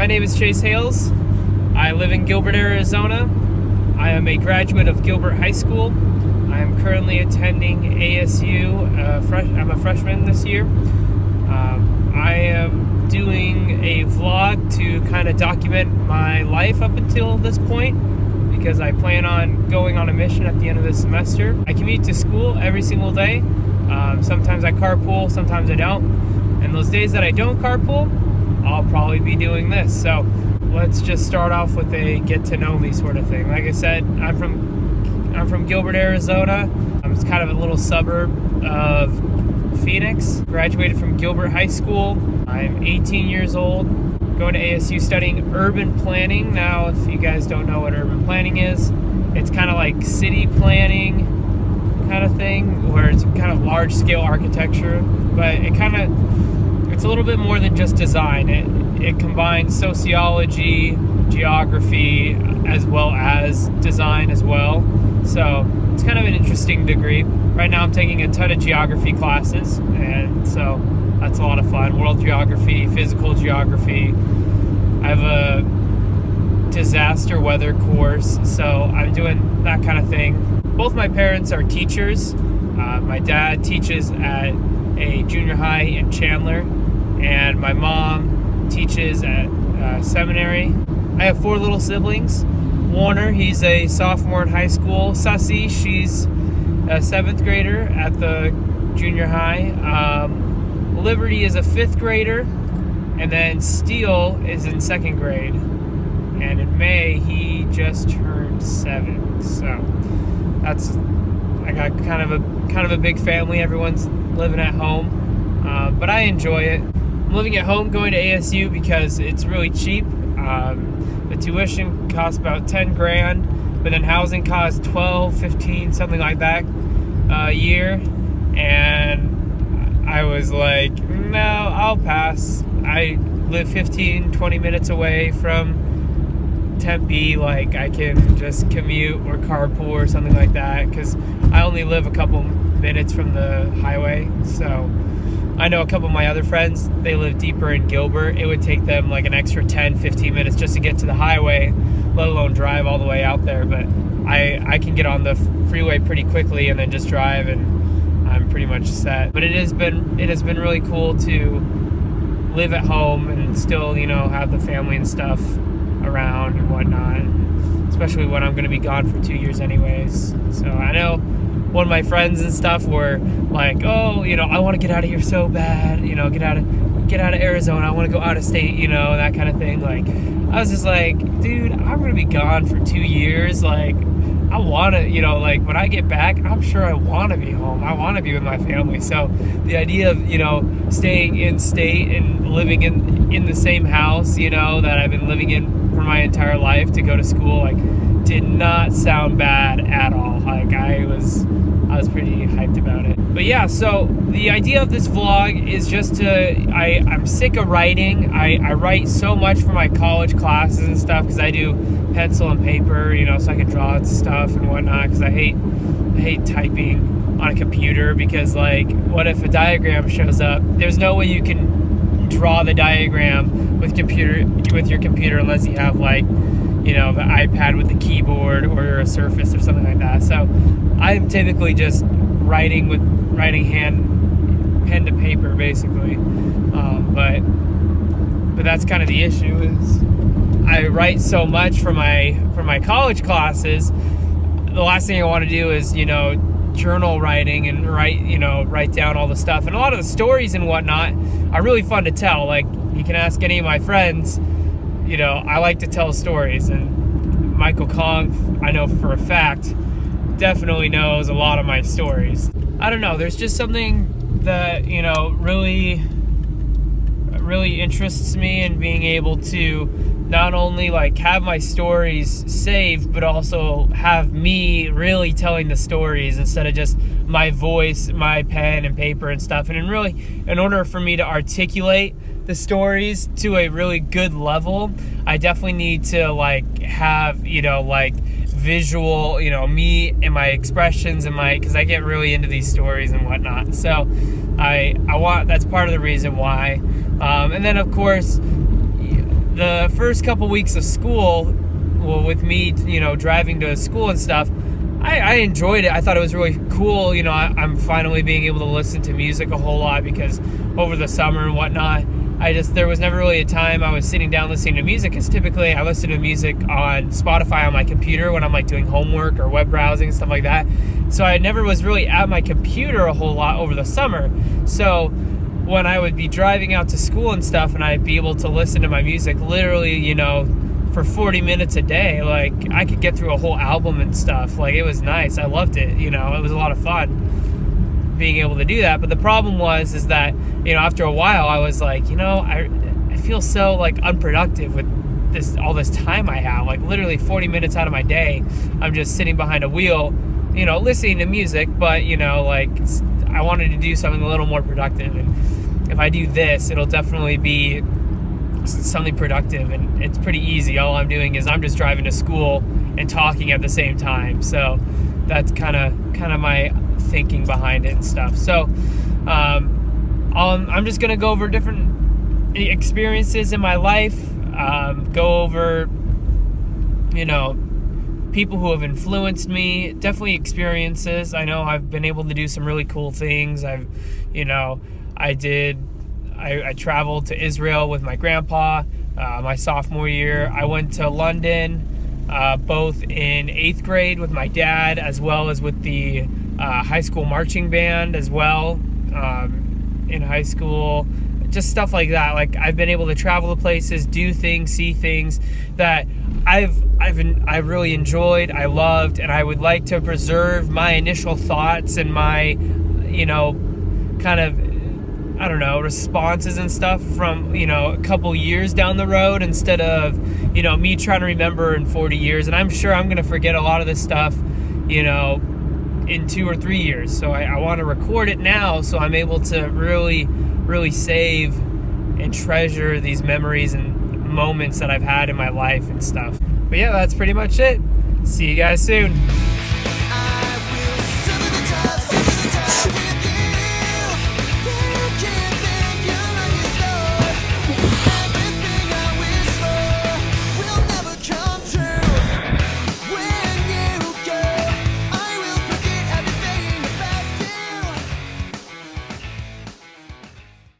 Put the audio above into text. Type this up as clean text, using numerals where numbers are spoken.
My name is Hales. I live in Gilbert, Arizona. I am a graduate of Gilbert High School. I am currently attending ASU. I'm a freshman this year. I am doing a vlog to kind of document my life up until this point, because I plan on going on a mission at the end of this semester. I commute to school every single day. Sometimes I carpool, sometimes I don't. And those days that I don't carpool, I'll probably be doing this. So let's just start off with a get to know me sort of thing. Like I said, I'm from Gilbert, Arizona. It's kind of a little suburb of Phoenix. Graduated from Gilbert High School. I'm 18 years old, going to ASU studying urban planning. Now, if you guys don't know what urban planning is, it's kind of like city planning kind of thing, where it's kind of large scale architecture, but it's a little bit more than just design. It combines sociology, geography, as well as design as well. So it's kind of an interesting degree. Right now I'm taking a ton of geography classes, and so that's a lot of fun. World geography, physical geography. I have a disaster weather course, so I'm doing that kind of thing. Both my parents are teachers. My dad teaches at a junior high in Chandler, and my mom teaches at seminary. I have 4 little siblings. Warner, he's a sophomore in high school. Sussy, she's a 7th grader at the junior high. Liberty is a 5th grader, and then Steele is in 2nd grade. And in May, he just turned 7. So I got kind of a big family. Everyone's living at home, but I enjoy it. I'm living at home, going to ASU because it's really cheap. The tuition costs about 10 grand, but then housing costs 12, 15, something like that a year. And I was like, no, I'll pass. I live 15, 20 minutes away from Tempe. Like, I can just commute or carpool or something like that, because I only live a couple minutes from the highway. So I know a couple of my other friends, they live deeper in Gilbert. It would take them like an extra 10, 15 minutes just to get to the highway, let alone drive all the way out there. But I can get on the freeway pretty quickly and then just drive, and I'm pretty much set. But it has been really cool to live at home and still, have the family and stuff around and whatnot, especially when I'm going to be gone for 2 years anyways. So I know one of my friends and stuff were like, oh, I want to get out of here so bad, get out of Arizona, I want to go out of state, that kind of thing. Like, I was just like, dude, I'm going to be gone for 2 years. Like, I want to, like, when I get back, I'm sure I want to be home. I want to be with my family. So the idea of, staying in state and living in the same house, that I've been living in for my entire life to go to school, like, did not sound bad at all. Like, I was pretty hyped about it. But yeah, so the idea of this vlog is just I'm sick of writing. I write so much for my college classes and stuff, because I do pencil and paper, so I can draw stuff and whatnot, because I hate typing on a computer, because, like, what if a diagram shows up? There's no way you can draw the diagram with your computer unless you have, like, the iPad with the keyboard or a Surface or something like that. So I'm typically just writing pen to paper, basically. But that's kind of the issue, is I write so much for my college classes. The last thing I want to do is, journal writing and write down all the stuff. And a lot of the stories and whatnot are really fun to tell. Like, you can ask any of my friends, I like to tell stories, and Michael Kong, I know for a fact, definitely knows a lot of my stories. I don't know, there's just something that, really interests me in being able to not only, like, have my stories saved, but also have me really telling the stories instead of just my voice, my pen and paper and stuff. And in order for me to articulate the stories to a really good level, I definitely need to, like, have, visual, me and my expressions and because I get really into these stories and whatnot. So I want, that's part of the reason why. And then, of course, the first couple weeks of school, well, with me, driving to school and stuff, I enjoyed it. I thought it was really cool. I'm finally being able to listen to music a whole lot, because over the summer and whatnot, there was never really a time I was sitting down listening to music, because typically I listen to music on Spotify on my computer when I'm like doing homework or web browsing and stuff like that. So I never was really at my computer a whole lot over the summer. So when I would be driving out to school and stuff, and I'd be able to listen to my music literally, for 40 minutes a day, like I could get through a whole album and stuff. Like, it was nice. I loved it. It was a lot of fun being able to do that. But the problem is that, after a while I was like, I feel so like unproductive with all this time I have. Like, literally 40 minutes out of my day, I'm just sitting behind a wheel, listening to music, but like I wanted to do something a little more productive. And if I do this, it'll definitely be something productive, and it's pretty easy. All I'm doing is I'm just driving to school and talking at the same time. So that's kind of my thinking behind it and stuff. So I'm just gonna go over different experiences in my life, go over people who have influenced me, definitely experiences. I know I've been able to do some really cool things. I traveled to Israel with my grandpa my sophomore year. I went to London both in 8th grade with my dad, as well as with the high school marching band as well in high school. Just stuff like that. Like, I've been able to travel to places, do things, see things that I really enjoyed, I loved, and I would like to preserve my initial thoughts and my, kind of, responses and stuff from, a couple years down the road, instead of, me trying to remember in 40 years. And I'm sure I'm going to forget a lot of this stuff, in 2 or 3 years. So I want to record it now, so I'm able to really, really save and treasure these memories and moments that I've had in my life and stuff. But yeah, that's pretty much it. See you guys soon.